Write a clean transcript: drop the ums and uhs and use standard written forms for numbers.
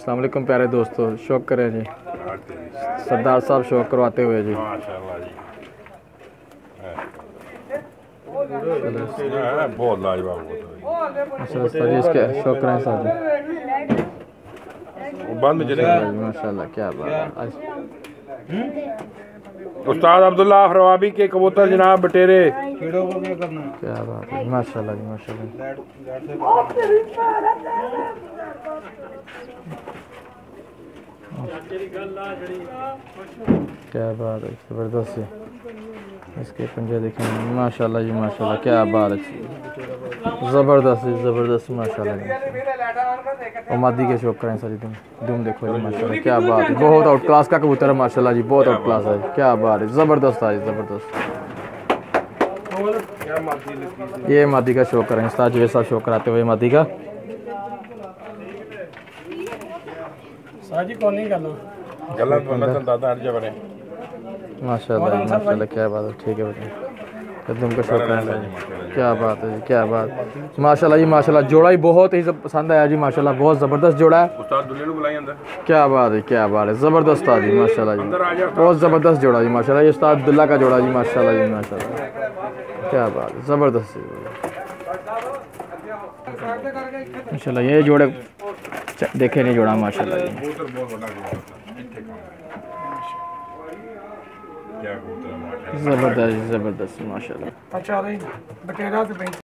अस्सलाम वालेकुम प्यारे दोस्तों, शौक करें जी। सरदार साहब शौक करवाते हुए जी। बहुत लाजवाब सर जी, इसके शौक करें सर जी। बाद में चलेगा माशाल्लाह, क्या बात है। उस्ताद अब्दुल्ला अफरवाबी के कबूतर जनाब बटेरे। क्या बात है, माशाल्लाह जी माशाल्लाह। क्या बात है, ज़बरदस्त है। इसके पंजे देखें माशाल्लाह जी माशाल्लाह, क्या बात है, ज़बरदस्त है, ज़बरदस्त माशाल्लाह। और मादी के शौक करें सर जी, दुम देखो जी माशाल्लाह, क्या बात है। बहुत आउट क्लास का कबूतर है माशाल्लाह जी, बहुत आउट क्लास है, क्या बात है, ज़बरदस्त है, ज़बरदस्त। ये मादी का शौक करें उस्ताद जवेद साहब शौक कराते हुए मादी का। माशाल्लाह माशाल्लाह, क्या बात है, ठीक है बेटा, कदम का शौक है, क्या बात है जी, क्या बात, माशाल्लाह जी माशाल्लाह। जोड़ा ही बहुत ही पसंद आया जी माशाल्लाह, बहुत ज़बरदस्त जोड़ा है। क्या बात है, क्या बात है, ज़बरदस्त था जी माशाल्लाह जी, बहुत ज़बरदस्त जोड़ा जी माशाल्लाह। ये उस्ताद अब्दुल्ला का जोड़ा जी माशाल्लाह जी माशाल्लाह, क्या बात है, ज़बरदस्त माशाल्लाह। ये जोड़े देखे नहीं जोड़ा माशाल्लाह जी, ज़बरदस्त ज़बरदस्त माशाल्लाह।